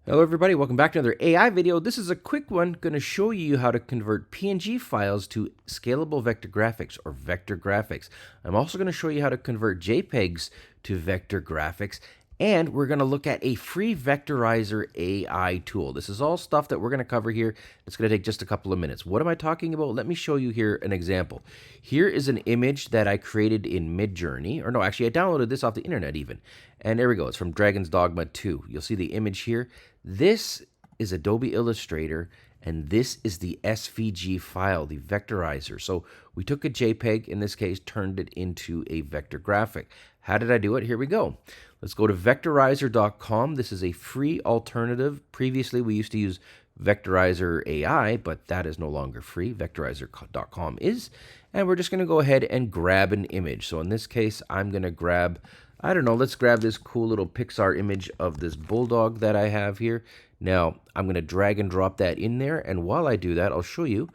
Hello everybody, welcome back to another AI video. This is a quick one going to show you how to convert PNG files to scalable vector graphics or vector graphics. I'm also going to show you how to convert JPEGs to vector graphics, and we're going to look at a free Vectorizer AI tool. This is all stuff that we're going to cover here. It's going to take just a couple of minutes. What am I talking about? Let me show you here an example. Here is an image that I created in Midjourney, or no, actually I downloaded this off the internet even. And there we go. It's from Dragon's Dogma 2. You'll see the image here. This is Adobe Illustrator, and this is the SVG file, the Vectorizer. So we took a JPEG, in this case, turned it into a vector graphic. How did I do it? Here we go. Let's go to Vectorizercom. This is a free alternative. Previously, we used to use Vectorizer AI, but that is no longer free. Vectorizercom is. And we're just going to go ahead and grab an image. So in this case, I'm going to grab, I don't know, let's grab this cool little Pixar image of this bulldog that I have here. Now, I'm going to drag and drop that in there. And while I do that, I'll show you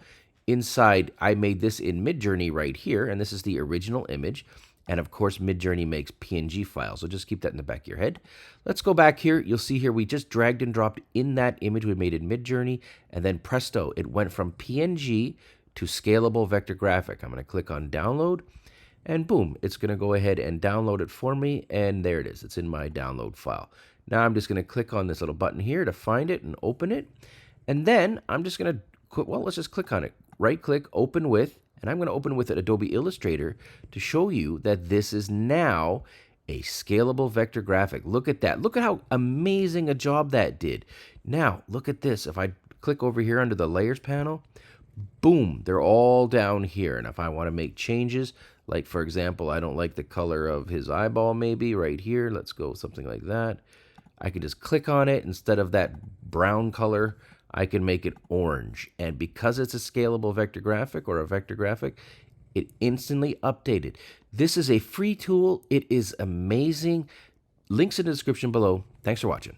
inside, I made this in Midjourney right here. And this is the original image. And of course, Midjourney makes PNG files. So just keep that in the back of your head. Let's go back here. You'll see here we just dragged and dropped in that image we made in Midjourney. And then presto, it went from PNG to scalable vector graphic. I'm going to click on download. And boom, it's going to go ahead and download it for me. And there it is. It's in my download file. Now I'm just going to click on this little button here to find it and open it. And then I'm just going to, well, let's just click on it. Right click, open with. And I'm going to open with Adobe Illustrator to show you that this is now a scalable vector graphic. Look at that. Look at how amazing a job that did. Now, look at this. If I click over here under the layers panel, boom, they're all down here. And if I want to make changes, like for example, I don't like the color of his eyeball maybe right here. Let's go something like that. I can just click on it. Instead of that brown color, I can make it orange. And because it's a scalable vector graphic or a vector graphic, it instantly updated. This is a free tool. It is amazing. Links in the description below. Thanks for watching.